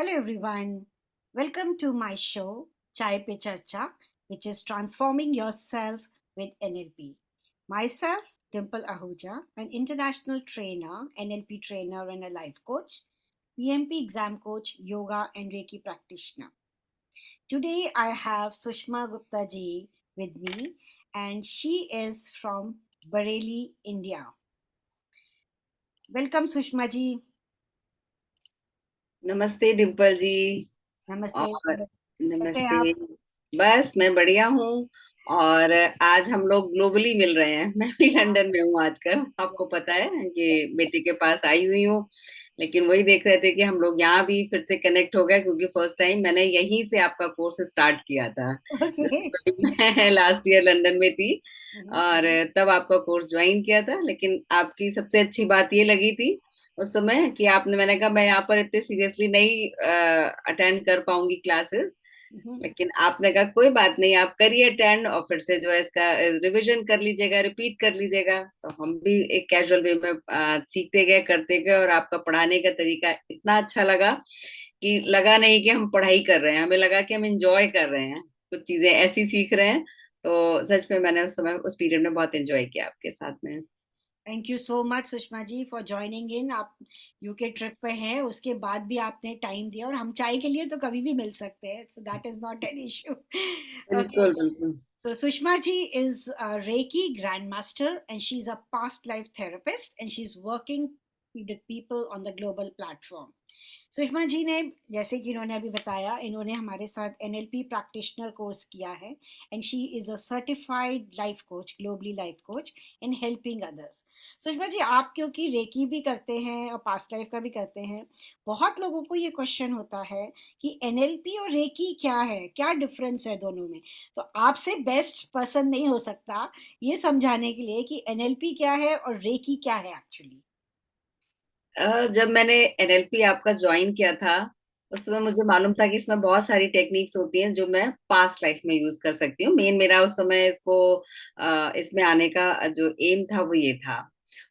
Hello everyone. Welcome to my show Chai Pe Charcha, which is transforming yourself with NLP. Myself, Dimple Ahuja, an international trainer, NLP trainer and a life coach, PMP exam coach, yoga and Reiki practitioner. Today I have Sushma Gupta ji with me and she is from Bareilly, India. Welcome Sushma ji. नमस्ते डिम्पल जी। Namaste. और कैसे हैं नमस्ते। आप? बस मैं बढ़िया हूँ। और आज हम लोग ग्लोबली मिल रहे हैं। मैं भी लंदन में हूँ आजकल, आपको पता है कि बेटे के पास आई हुई हूँ। लेकिन वही देख रहे थे कि हम लोग यहाँ भी फिर से कनेक्ट हो गए, क्योंकि फर्स्ट टाइम मैंने यहीं से आपका कोर्स स्टार्ट किया था। Okay. मैं लास्ट ईयर लंदन में थी और तब आपका कोर्स ज्वाइन किया था। लेकिन आपकी सबसे अच्छी बात ये लगी थी उस समय कि आपने, मैंने कहा मैं यहाँ पर इतने सीरियसली नहीं अटेंड कर पाऊंगी क्लासेस, लेकिन आपने कहा कोई बात नहीं, आप करिए अटेंड और फिर से जो है इसका रिवीजन कर लीजिएगा, रिपीट कर लीजिएगा। तो हम भी एक कैजुअल वे में सीखते गए, करते गए, और आपका पढ़ाने का तरीका इतना अच्छा लगा कि लगा नहीं कि हम पढ़ाई कर रहे हैं, हमें लगा कि हम एंजॉय कर रहे हैं, कुछ चीजें ऐसी सीख रहे हैं। तो सच में मैंने उस समय, उस पीरियड में बहुत एंजॉय किया आपके साथ में। Thank you so much Sushma ji for joining in. आप यूके ट्रिप पे हैं, उसके बाद भी आपने टाइम दिया, और हम चाय के लिए तो कभी भी मिल सकते हैं, so that is not an issue. Okay, बिल्कुल बिल्कुल। so Sushma ji is a Reiki grandmaster and she's a past life therapist and she's working with people on the global platform. Sushma ji ने, जैसे कि इन्होंने अभी बताया, इन्होंने हमारे साथ एनएलपी प्रैक्टिशनर कोर्स किया है and she is a certified life coach, globally life coach in helping others. Sushma ji, आप क्योंकि रेकी भी करते हैं और पास्ट लाइफ का भी करते हैं, बहुत लोगों को ये क्वेश्चन होता है कि एनएलपी और रेकी क्या है, क्या डिफरेंस है दोनों में। तो आपसे बेस्ट पर्सन नहीं हो सकता ये समझाने के लिए कि एनएलपी क्या है और रेकी क्या है एक्चुअली। जब मैंने एनएलपी आपका ज्वाइन किया था, उस समय मुझे मालूम था कि इसमें बहुत सारी टेक्निक्स होती हैं जो मैं पास्ट लाइफ में यूज कर सकती हूँ। मेन मेरा उस समय इसको इसमें आने का जो एम था वो ये था।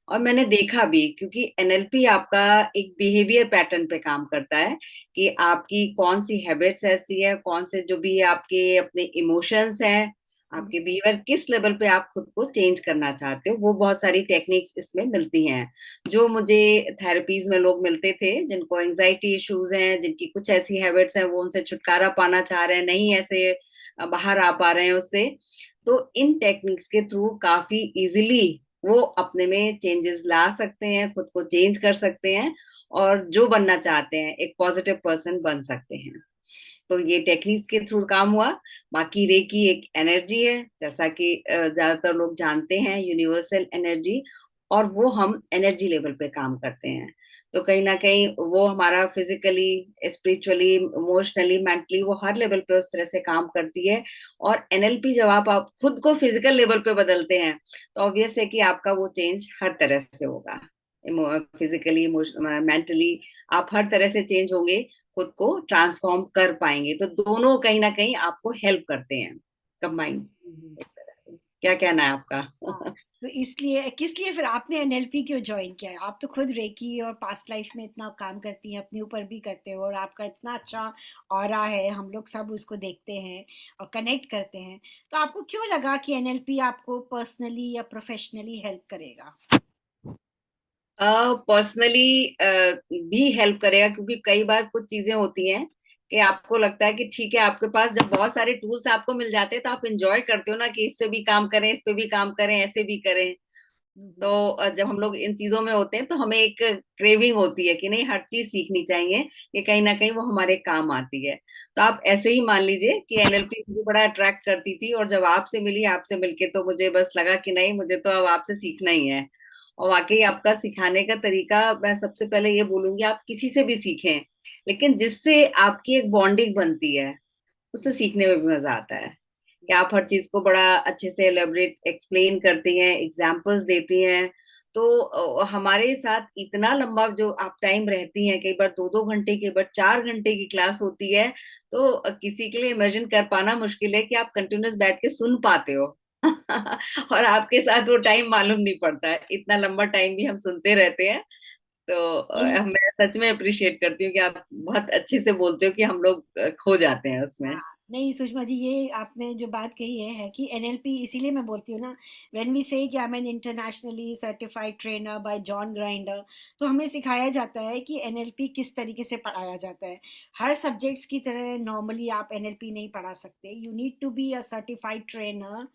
और मैंने देखा भी, क्योंकि एनएलपी आपका एक बिहेवियर पैटर्न पे काम करता है कि आपकी कौन सी हैबिट्स ऐसी है, कौन से जो भी आपके अपने इमोशंस हैं, आपके बिहेवियर किस लेवल पे आप खुद को चेंज करना चाहते हो, वो बहुत सारी टेक्निक्स इसमें मिलती हैं। जो मुझे थेरेपीज में लोग मिलते थे जिनको एंजाइटी इश्यूज हैं, जिनकी कुछ ऐसी हैबिट्स हैं, वो उनसे छुटकारा पाना चाह रहे हैं, नहीं ऐसे बाहर आ पा रहे हैं उससे, तो इन टेक्निक्स के थ्रू काफी इजिली वो अपने में चेंजेस ला सकते हैं, खुद को चेंज कर सकते हैं, और जो बनना चाहते हैं एक पॉजिटिव पर्सन बन सकते हैं। तो ये टेक्निक्स के थ्रू काम हुआ। बाकी रेकी एक एनर्जी है, जैसा कि ज्यादातर लोग जानते हैं, यूनिवर्सल एनर्जी, और वो हम एनर्जी लेवल पे काम करते हैं। तो कहीं ना कहीं वो हमारा फिजिकली, स्पिरिचुअली, इमोशनली, मेंटली, वो हर लेवल पे उस तरह से काम करती है। और एनएलपी जब आप खुद को फिजिकल लेवल पे बदलते हैं, तो ऑब्वियस है कि आपका वो चेंज हर तरह से होगा। फिजिकली, इमोशनल, मेंटली, आप हर तरह से चेंज होंगे, खुद को ट्रांसफॉर्म कर पाएंगे। तो दोनों कहीं ना कहीं आपको हेल्प करते हैं, कंबाइन एक तरह से। क्या कहना है हाँ, आपका? तो इसलिए किस लिए फिर आपने एनएलपी क्यों ज्वाइन किया है? आप तो खुद रेकी और पास्ट लाइफ में इतना काम करती हैं, अपने ऊपर भी करते हो, और आपका इतना अच्छा ऑरा है, हम लोग सब उसको देखते हैं और कनेक्ट करते हैं। तो आपको क्यों लगा कि एनएलपी आपको पर्सनली या प्रोफेशनली हेल्प करेगा? पर्सनली भी हेल्प करेगा, क्योंकि कई बार कुछ चीजें होती हैं कि आपको लगता है कि ठीक है, आपके पास जब बहुत सारे टूल्स आपको मिल जाते हैं तो आप इंजॉय करते हो ना, कि इससे भी काम करें, इस पे भी काम करें, ऐसे भी करें। तो जब हम लोग इन चीजों में होते हैं तो हमें एक क्रेविंग होती है कि नहीं, हर चीज सीखनी चाहिए, कि कहीं ना कहीं वो हमारे काम आती है। तो आप ऐसे ही मान लीजिए कि एनएलपी मुझे बड़ा अट्रैक्ट करती थी, और जब आपसे मिली, आपसे मिलके तो मुझे बस लगा कि नहीं, मुझे तो अब आपसे सीखना ही है। और वाकई आपका सिखाने का तरीका, मैं सबसे पहले ये बोलूंगी, आप किसी से भी सीखें, लेकिन जिससे आपकी एक बॉन्डिंग बनती है, उससे सीखने में भी मजा आता है। कि आप हर चीज को बड़ा अच्छे से एलेबरेट एक्सप्लेन करती हैं, एग्जाम्पल्स देती हैं। तो हमारे साथ इतना लंबा जो आप टाइम रहती हैं, कई बार 2-2 घंटे, कई बार 4 घंटे की क्लास होती है। तो किसी के लिए इमेजिन कर पाना मुश्किल है कि आप कंटिन्यूस बैठ के सुन पाते हो। और आपके साथ वो टाइम मालूम नहीं पड़ता है, इतना लंबा टाइम भी हम सुनते रहते हैं। तो नहीं, मैं सच में अप्रिशिएट करती हूँ कि आप बहुत अच्छे से बोलते हो कि हम लोग खो जाते हैं उसमें। हाँ, नहीं सुषमा जी, ये आपने जो बात कही है कि एनएलपी, इसीलिए मैं बोलती हूँ ना, व्हेन वी से कि I am N internationally certified trainer bye John grinder, तो हमें सिखाया जाता है कि एनएलपी किस तरीके से पढ़ाया जाता है। हर सब्जेक्ट्स की तरह नॉर्मली आप एनएलपी नहीं पढ़ा सकते, you need to be a certified trainer,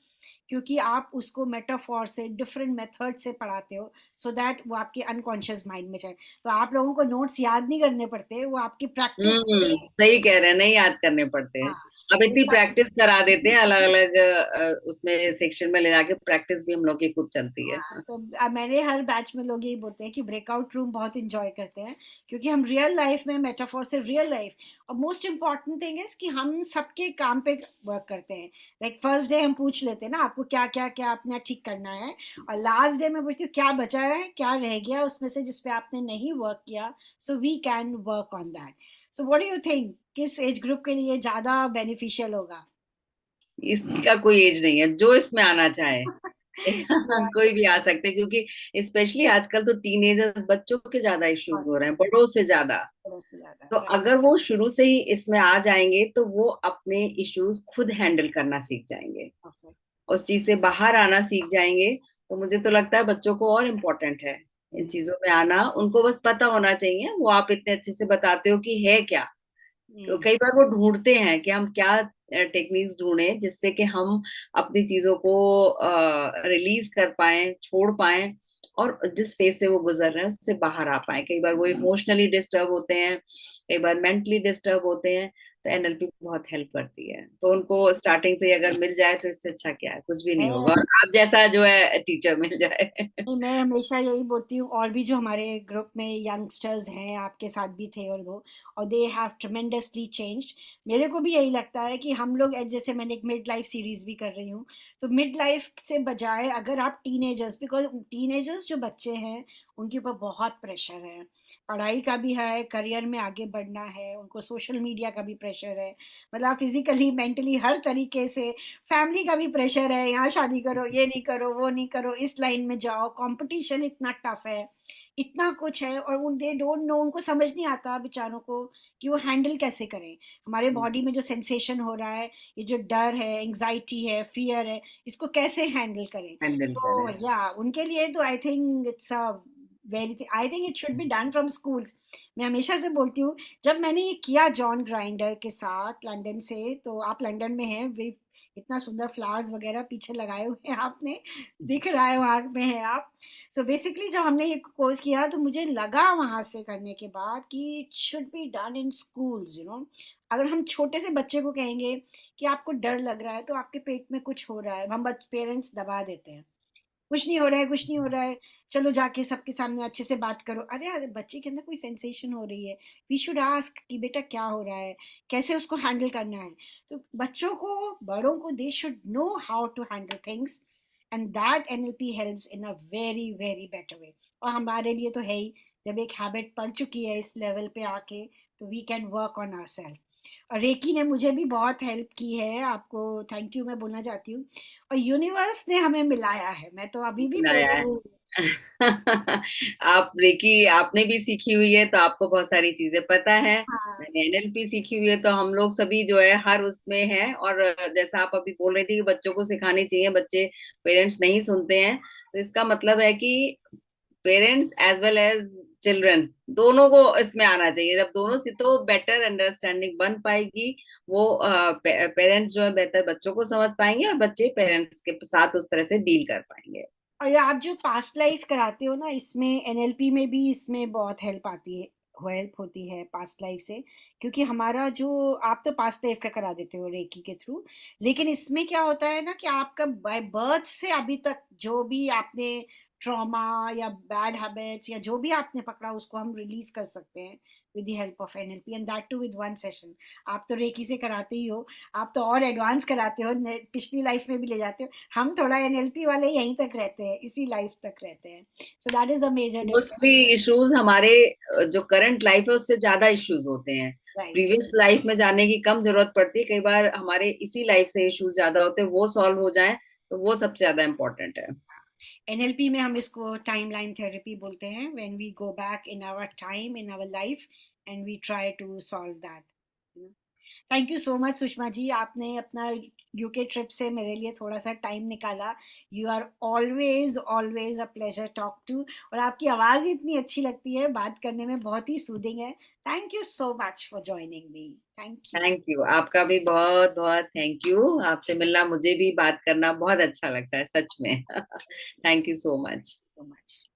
क्योंकि आप उसको मेटाफोर से, डिफरेंट मेथड से पढ़ाते हो, सो दैट वो आपके अनकॉन्शियस माइंड में जाए। तो आप लोगों को नोट्स याद नहीं करने पड़ते, वो आपकी प्रैक्टिस से। सही कह रहे हैं, नहीं याद करने पड़ते हैं। हाँ, अब वो इतनी प्रैक्टिस करा देते हैं अलग अलग उसमें सेक्शन में ले जाके, प्रैक्टिस भी हम लोग की खूब चलती है। हाँ, तो मैंने हर बैच में लोग यही बोलते हैं कि ब्रेकआउट रूम बहुत इंजॉय करते हैं, क्योंकि हम रियल लाइफ में मेटाफोर से रियल लाइफ, और मोस्ट इम्पॉर्टेंट थिंग इज कि हम सबके काम पे वर्क करते हैं। लाइक फर्स्ट डे हम पूछ लेते हैं ना, आपको क्या क्या क्या अपना ठीक करना है, और लास्ट डे में पूछती हूँ क्या बचा है, क्या रह गया उसमें से जिसपे आपने नहीं वर्क किया, so we can work on that. So what do you think, किस एज ग्रुप के लिए ज्यादा बेनिफिशियल होगा? इसका कोई एज नहीं है, जो इसमें आना चाहे Right. कोई भी आ सकते हैं, क्योंकि स्पेशली आजकल तो टीनेजर्स बच्चों के ज्यादा इश्यूज बहुत हो रहे हैं, बड़ों से ज्यादा। थोड़ा सा ज्यादा, तो राइट। अगर वो शुरू से ही इसमें आ जाएंगे तो वो अपने इश्यूज खुद हैंडल करना सीख जाएंगे, उस चीज से बाहर आना सीख जाएंगे। तो मुझे तो लगता है बच्चों को और इम्पोर्टेंट है इन चीजों में आना, उनको बस पता होना चाहिए। वो आप इतने अच्छे से बताते हो कि है क्या, तो कई बार वो ढूंढते हैं कि हम क्या टेक्निक्स ढूंढें जिससे कि हम अपनी चीजों को रिलीज कर पाए, छोड़ पाए, और जिस फेज से वो गुजर रहे हैं उससे बाहर आ पाए। कई बार वो इमोशनली डिस्टर्ब होते हैं, कई बार मेंटली डिस्टर्ब होते हैं, तो एनएलपी बहुत हेल्प करती है। तो उनको स्टार्टिंग से ही अगर मिल जाए तो इससे अच्छा क्या है, कुछ भी नहीं होगा, मैं और आप जैसा जो है टीचर मिल जाए। नहीं, मैं हमेशा यही बोलती हूँ, और भी जो हमारे ग्रुप में यंगस्टर्स हैं, आपके साथ भी थे और वो, और दे हैव ट्रेमेंडसली चेंज्ड। मेरे को भी यही लगता है कि हम लोग जैसे मैंने एक मिड लाइफ सीरीज भी कर रही हूँ, तो मिड लाइफ से बजाय अगर आप टीनेजर्स, बिकॉज टीनेजर्स जो बच्चे हैं उनके ऊपर बहुत प्रेशर है, पढ़ाई का भी है, करियर में आगे बढ़ना है, उनको सोशल मीडिया का भी प्रेशर है, मतलब फिजिकली मेंटली हर तरीके से, फैमिली का भी प्रेशर है, यहाँ शादी करो, ये नहीं करो, वो नहीं करो, इस लाइन में जाओ, कंपटीशन इतना टफ है, इतना कुछ है, और उन दे डोंट नो, उनको समझ नहीं आता बेचारों को कि वो हैंडल कैसे करें। हमारे बॉडी में जो सेंसेशन हो रहा है, ये जो डर है, एंजाइटी है, फियर है, इसको कैसे हैंडल करें। हैंडल तो करें। या उनके लिए तो I think it's a very, I think it should be done from schools. मैं हमेशा से बोलती हूँ, जब मैंने ये किया जॉन ग्राइंडर के साथ लंदन से, तो आप लंदन में हैं, इतना सुंदर फ्लावर्स वगैरह पीछे लगाए हुए हैं आपने, दिख रहा है वहां में है आप। सो बेसिकली जब हमने ये कोर्स किया, तो मुझे लगा वहां से करने के बाद कि it should be done in schools, you know. अगर हम छोटे से बच्चे को कहेंगे कि आपको डर लग रहा है, तो आपके पेट में कुछ हो रहा है, हम पेरेंट्स दबा देते हैं, कुछ नहीं हो रहा है, कुछ नहीं हो रहा है, चलो जाके सबके सामने अच्छे से बात करो। अरे अरे, बच्चे के अंदर कोई सेंसेशन हो रही है, वी शुड आस्क कि बेटा क्या हो रहा है, कैसे उसको हैंडल करना है। तो बच्चों को, बड़ों को, they should know how to handle things, and that NLP helps in a very very better way. और हमारे लिए तो है ही, जब एक हैबिट पड़ चुकी है इस लेवल पे आके, तो we can work on our self. और रेकी ने मुझे भी बहुत हेल्प की है, आपको थैंक यू मैं बोलना चाहती हूँ। और यूनिवर्स ने हमें मिलाया है, मैं तो अभी भी बोल नया रही है। हूँ। आप रेकी आपने भी सीखी हुई है तो आपको बहुत सारी चीजें पता है। हाँ, मैंने एनएलपी सीखी हुई है, तो हम लोग सभी जो है हर उसमें हैं। और जैसा आप अभी बोल रही थी कि बच्चों को सिखानी चाहिए, बच्चे पेरेंट्स नहीं सुनते हैं, तो इसका मतलब है कि parents as well as children दोनों को इसमें आना चाहिए। जब दोनों से तो बेटर अंडरस्टैंडिंग बन पाएगी, वो पेरेंट्स जो है बेहतर बच्चों को समझ पाएंगे, और बच्चे पेरेंट्स के साथ उस तरह से डील कर पाएंगे। और ये आप जो पास्ट लाइफ कराते हो ना, इसमें एनएलपी में भी इसमें बहुत हेल्प आती है, हेल्प होती है पास्ट लाइफ से। क्योंकि हमारा जो, आप तो पास्ट लाइफ का करा देते हो रेकी के थ्रू, लेकिन इसमें क्या होता है ना कि आपका बाय बर्थ से अभी तक जो भी आपने ट्रॉमा या बैड हैबिट्स या जो भी आपने पकड़ा, उसको हम रिलीज कर सकते हैं with the help of NLP, and that too with one session. आप तो रेकी से कराते ही हो, आप तो और एडवांस कराते हो, पिछली लाइफ में भी ले जाते हो। हम थोड़ा एनएलपी वाले यहीं तक रहते हैं, इसी लाइफ तक रहते हैं, so that is the major mostly difference. Issues हमारे जो करंट लाइफ है उससे ज्यादा इश्यूज होते हैं। राइट। प्रीवियस लाइफ में जाने की कम जरूरत पड़ती है, कई बार हमारे इसी लाइफ से इश्यूज ज्यादा होते हैं, वो सॉल्व हो जाएं तो वो सबसे ज्यादा इम्पोर्टेंट है। एनएलपी में हम इसको टाइम लाइन थेरेपी बोलते हैं, when we go back in our time in our life and we try to solve that. Thank you so much Sushma ji, आपने अपना यूके ट्रिप से मेरे लिए थोड़ा सा टाइम निकाला। You are always always a pleasure talk to, और आपकी आवाज़ ही इतनी अच्छी लगती है, बात करने में बहुत ही सूदिंग है। Thank you so much for joining me. Thank you. Thank you, आपका भी बहुत बहुत थैंक यू। आपसे मिलना, मुझे भी बात करना बहुत अच्छा लगता है सच में। Thank you so much. So much.